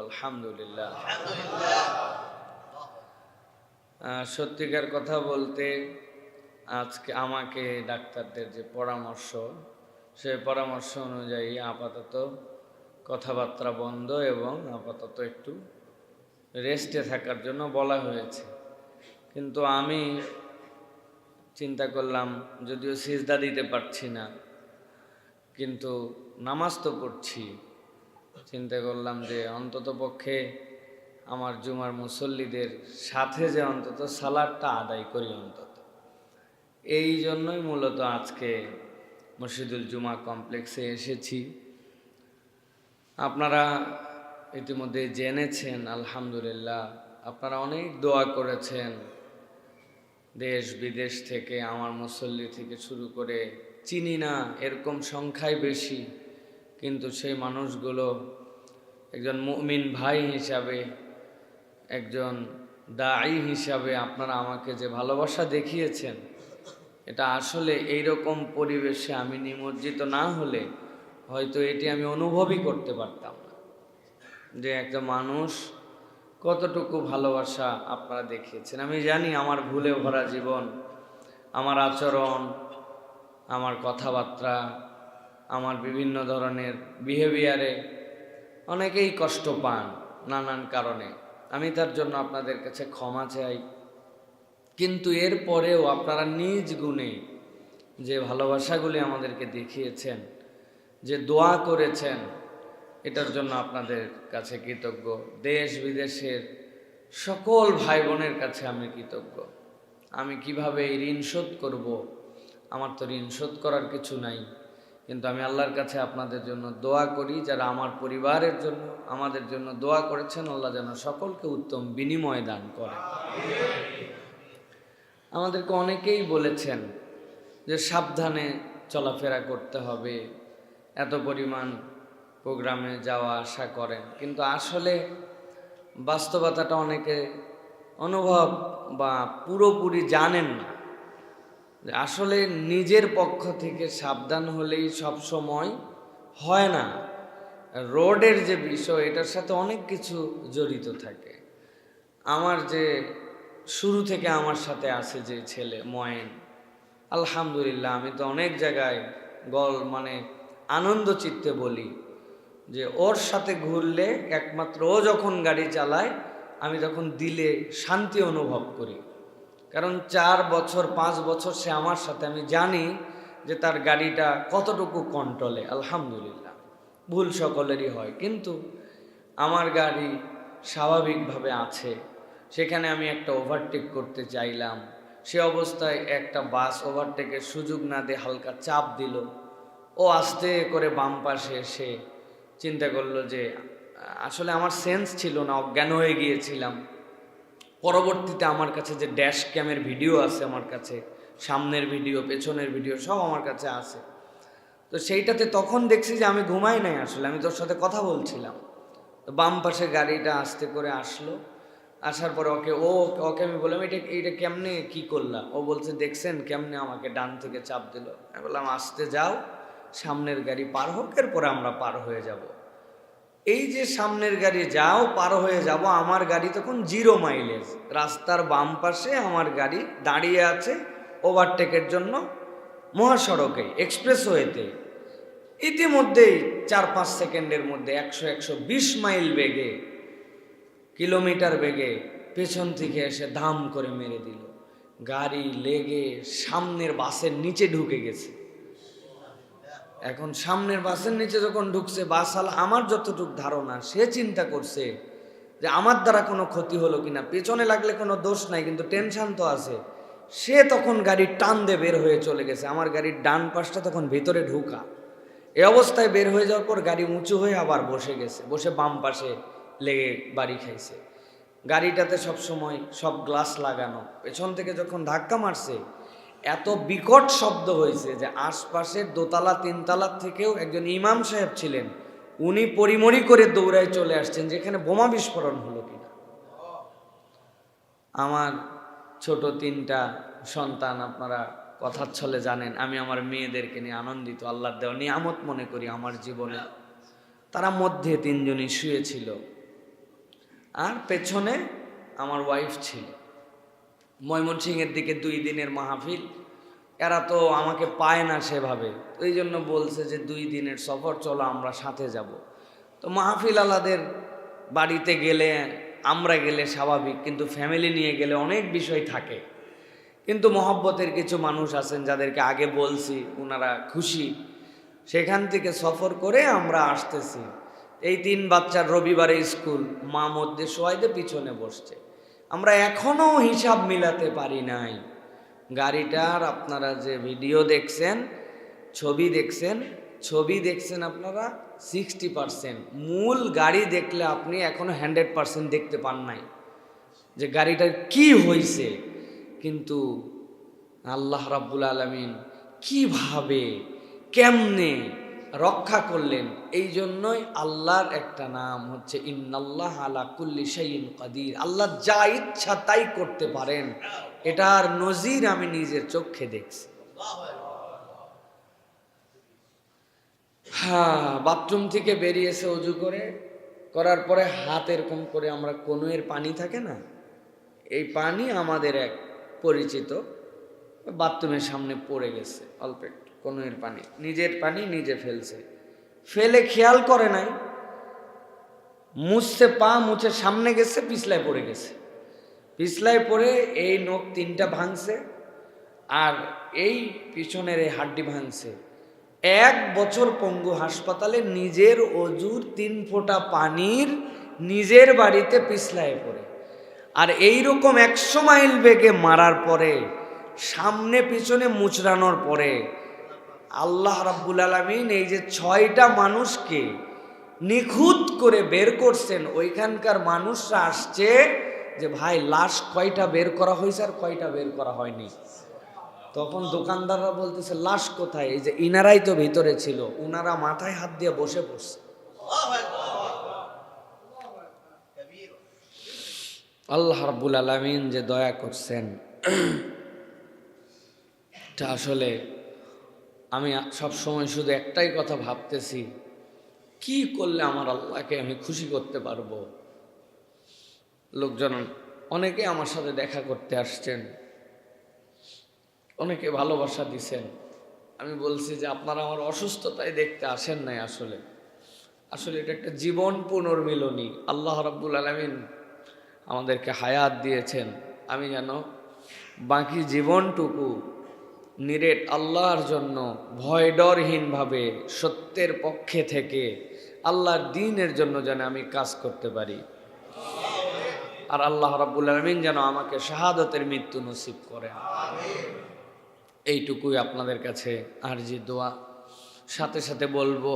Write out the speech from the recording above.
আলহামদুলিল্লাহ। সত্যিকার কথা বলতে আজকে আমাকে ডাক্তারদের যে পরামর্শ, সেই পরামর্শ অনুযায়ী আপাতত কথাবার্তা বন্ধ এবং আপাতত একটু রেস্টে থাকার জন্য বলা হয়েছে। কিন্তু আমি চিন্তা করলাম, যদিও সিজদা দিতে পারছি না, কিন্তু নামাজ তো পড়ছি। চিন্তা করলাম যে অন্তত পক্ষে আমার জুমার মুসল্লিদের সাথে যে অন্তত সালাদটা আদায় করি অন্তত। এই জন্যই মূলত আজকে মসজিদুল জুমা কমপ্লেক্সে এসেছি। আপনারা ইতিমধ্যে জেনেছেন, আলহামদুলিল্লাহ, আপনারা অনেক দোয়া করেছেন। দেশ বিদেশ থেকে, আমার মুসল্লি থেকে শুরু করে চিনি না এরকম সংখ্যায় বেশি, কিন্তু সেই মানুষগুলো একজন মুমিন ভাই হিসাবে, একজন দাঈ হিসাবে আপনারা আমাকে যে ভালোবাসা দেখিয়েছেন, এটা আসলে এইরকম পরিবেশে আমি নিমজ্জিত না হলে হয়তো এটি আমি অনুভবই করতে পারতাম না, যে একটা মানুষ কতটুকু ভালোবাসা আপনারা দেখিয়েছেন। আমি জানি আমার ভুলে ভরা জীবন, আমার আচরণ, আমার কথাবার্তা, আমার বিভিন্ন ধরনের বিহেভিয়ারে অনেকেই কষ্ট পান নানান কারণে। আমি তার জন্য আপনাদের কাছে ক্ষমা চাই। কিন্তু এরপরেও আপনারা নিজ গুণে যে ভালোবাসাগুলি আমাদেরকে দেখিয়েছেন, যে দোয়া করেছেন, এটার জন্য আপনাদের কাছে কৃতজ্ঞ। দেশ বিদেশের সকল ভাই বোনের কাছে আমি কৃতজ্ঞ। আমি কিভাবে এই ঋণ শোধ করব? আমার তো ঋণ শোধ করার কিছু নাই, কিন্তু আমি আল্লাহর কাছে আপনাদের জন্য দোয়া করি। যারা আমার পরিবারের জন্য, আমাদের জন্য দোয়া করেছেন, আল্লাহ যেন সকলকে উত্তম বিনিময় দান করে। আমাদেরকে অনেকেই বলেছেন যে সাবধানে চলাফেরা করতে হবে, এত পরিমাণ প্রোগ্রামে যাওয়া আসা করেন, কিন্তু আসলে বাস্তবতাটা অনেকে অনুভব বা পুরোপুরি জানেন না। আসলে নিজের পক্ষ থেকে সাবধান হলেই সব সময় হয় না। রোডের যে বিষয়, এটার সাথে অনেক কিছু জড়িত থাকে। আমার যে শুরু থেকে আমার সাথে আছে যে ছেলে ময়েন, আলহামদুলিল্লাহ, আমি তো অনেক জায়গায় মানে আনন্দ চিত্তে বলি যে ওর সাথে ঘুরলে একমাত্র ও যখন গাড়ি চালায় আমি তখন দিলে শান্তি অনুভব করি। কারণ 4 বছর 5 বছর সে আমার সাথে, আমি জানি যে তার গাড়িটা কতটুকু কন্ট্রোলে। আলহামদুলিল্লাহ, ভুল সকলেরই হয়, কিন্তু আমার গাড়ি স্বাভাবিকভাবে আছে। সেখানে আমি একটা ওভারটেক করতে চাইলাম, সে অবস্থায় একটা বাস ওভারটেকের সুযোগ না দিয়ে হালকা চাপ দিল। ও আস্তে করে বাম পাশে এসে চিন্তা করলো যে, আসলে আমার সেন্স ছিল না, অজ্ঞান হয়ে গিয়েছিলাম। পরবর্তীতে আমার কাছে যে ড্যাশ ক্যামের ভিডিও আছে, আমার কাছে সামনের ভিডিও পেছনের ভিডিও সব আমার কাছে আছে। তো সেইটাতে তখন দেখছি যে আমি ঘুমাই নাই, আসলে আমি তোর সাথে কথা বলছিলাম। তো বাম পাশে গাড়িটা আস্তে করে আসলো, আসার পরে ওকে আমি বললাম, এটা কেমনে কি করলা? ও বলছে, দেখছেন কেমনে আমাকে ডান থেকে চাপ দিল। আমি বললাম, আসতে যাও, সামনের গাড়ি পার হোক, এরপরে আমরা পার হয়ে যাব। এই যে সামনের গাড়ি যাও, পার হয়ে যাব, আমার গাড়ি তখন 0 মাইলেজ, রাস্তার বাম পাশে আমার গাড়ি দাঁড়িয়ে আছে ওভারটেকের জন্য মহাসড়কে, এক্সপ্রেসওয়েতে। ইতিমধ্যেই 4-5 সেকেন্ডের মধ্যে 100-120 মাইল বেগে, কিলোমিটার বেগে পেছন থেকে এসে ধাম করে মেরে দিল। গাড়ি লেগে সামনের বাসের নিচে ঢুকে গেছে। এখন সামনের বাসের নিচে যখন ঢুকছে, বাসওয়ালা, আমার যতটুকু ধারণা, সে চিন্তা করছে যে আমার দ্বারা কোনো ক্ষতি হলো কিনা, পেছনে লাগলে কোনো দোষ নাই, কিন্তু টেনশন তো আছে। সে তখন গাড়ির টান দিয়ে বের হয়ে চলে গেছে। আমার গাড়ির ডান পাশটা তখন ভিতরে ঢুকা। এই অবস্থায় বের হয়ে যাওয়ার পর গাড়ি উঁচু হয়ে আবার বসে গেছে, বসে বাম পাশে লেগে বাড়ি খাইছে। গাড়িটাতে সবসময় সব গ্লাস লাগানো। পেছন থেকে যখন ধাক্কা মারছে, এত বিকট শব্দ হয়েছে যে আশপাশের দোতলা 3তলার থেকেও একজন ইমাম সাহেব ছিলেন, উনি পরিমরি করে দৌড়ায় চলে আসছেন যেখানে বোমা বিস্ফোরণ হলো কিনা। আমার ছোট 3টা সন্তান, আপনারা কথার ছলে জানেন আমি আমার মেয়েদেরকে নিয়ে আনন্দিত, আল্লাহর দেওয়া নিয়ামত মনে করি আমার জীবনে। তারা মধ্যে 3জনই শুয়েছিল। আর পেছনে আমার ওয়াইফ ছিল। ময়মনসিংহের দিকে 2 দিনের মাহফিল, এরা তো আমাকে পায় না সেভাবে, এই জন্য বলছে যে 2 দিনের সফর, চলো আমরা সাথে যাব। তো মাহফিল আলাদের বাড়িতে গেলে আমরা গেলে স্বাভাবিক, কিন্তু ফ্যামিলি নিয়ে গেলে অনেক বিষয় থাকে। কিন্তু মহব্বতের কিছু মানুষ আছেন যাদেরকে আগে বলছি, ওনারা খুশি। সেখান থেকে সফর করে আমরা আসতেছি। এই 3 বাচ্চার রবিবারে স্কুল, মা মধ্যে শোয়াইতে পিছনে বসছে। আমরা এখনো হিসাব মিলাতে পারি নাই। গাড়িটার আপনারা যে ভিডিও দেখছেন, ছবি দেখছেন আপনারা 60%, মূল গাড়ি দেখলে আপনি এখনো 100% দেখতে পান নাই যে গাড়িটার কি হয়েছে। কিন্তু আল্লাহ রাব্বুল আলামিন কিভাবে কেমনে রক্ষা করলেন, এই জন্যই আল্লাহর একটা নাম হচ্ছে ইন্নাল্লাহ আলা কুল্লি শাইইন কাদির। আল্লাহ যা ইচ্ছা তাই করতে পারেন, এটার নজির আমি নিজের চোখে দেখছি। বাথরুম থেকে বেরিয়েছে অজু করার পরে হাত এরকম করে, আমরা কনুয়ের পানি থাকে না, এই পানি আমাদের এক পরিচিত বাথরুমের সামনে পড়ে গেছে, অল্প একটু কনুয়ের পানি, নিজের পানি নিজে ফেলছে, ফেলে খেয়াল করে নাই, মুছছে, পা মুছে সামনে গেছে, পিছলায় পড়ে গেছে। পিছলায় পড়ে এই নখ 3টা ভাঙছে আর এই পিছনের এই হাড্ডি ভাঙছে। 1 বছর পঙ্গু হাসপাতালে, নিজের অজুর 3 ফোঁটা পানির নিজের বাড়িতে পিছলায় পড়ে। আর এইরকম 100 মাইল বেগে মারার পরে, সামনে পিছনে মুচড়ানোর পরে আল্লাহ রাব্বুল আলামিন এই যে 6টা মানুষকে নিখুঁত করে বের করছেন। ওইখানকার মানুষরা আসছে যে ভাই লাশ কয়টা বের করা হয়েছে আর কয়টা বের করা হয়নি। তখন দোকানদাররা বলতেছে লাশ কোথায়, এই যে ইনারাই তো ভিতরে ছিল, উনারা মাথায় হাত দিয়ে বসে পড়ছে। আল্লাহ রাব্বুল আলামিন যে দয়া করছেন, এটা আসলে আমি সব সময় শুধু একটাই কথা ভাবতেছি, কি করলে আমার আল্লাহকে আমি খুশি করতে পারবো। লোকজন অনেকে আমার সাথে দেখা করতে আসছেন, অনেকে ভালোবাসা দিছেন। আমি বলছি যে আপনারা আমার অসুস্থতায় দেখতে আসেন নাই, আসলে এটা একটা জীবন পুনর্মিলনী। আল্লাহ রাব্বুল আলামিন আমাদেরকে হায়াত দিয়েছেন, আমি যেন বাকি জীবনটুকু নিরেট আল্লাহর জন্য ভয় ডরহীনভাবে সত্যের পক্ষে থেকে আল্লাহর দ্বীনের জন্য যেন আমি কাজ করতে পারি। আর আল্লাহ রাব্বুল আলামিন যেন আমাকে শাহাদাতের মৃত্যু নসিব করেন। এইটুকুই আপনাদের কাছে আরজি দোয়া। সাথে সাথে বলবো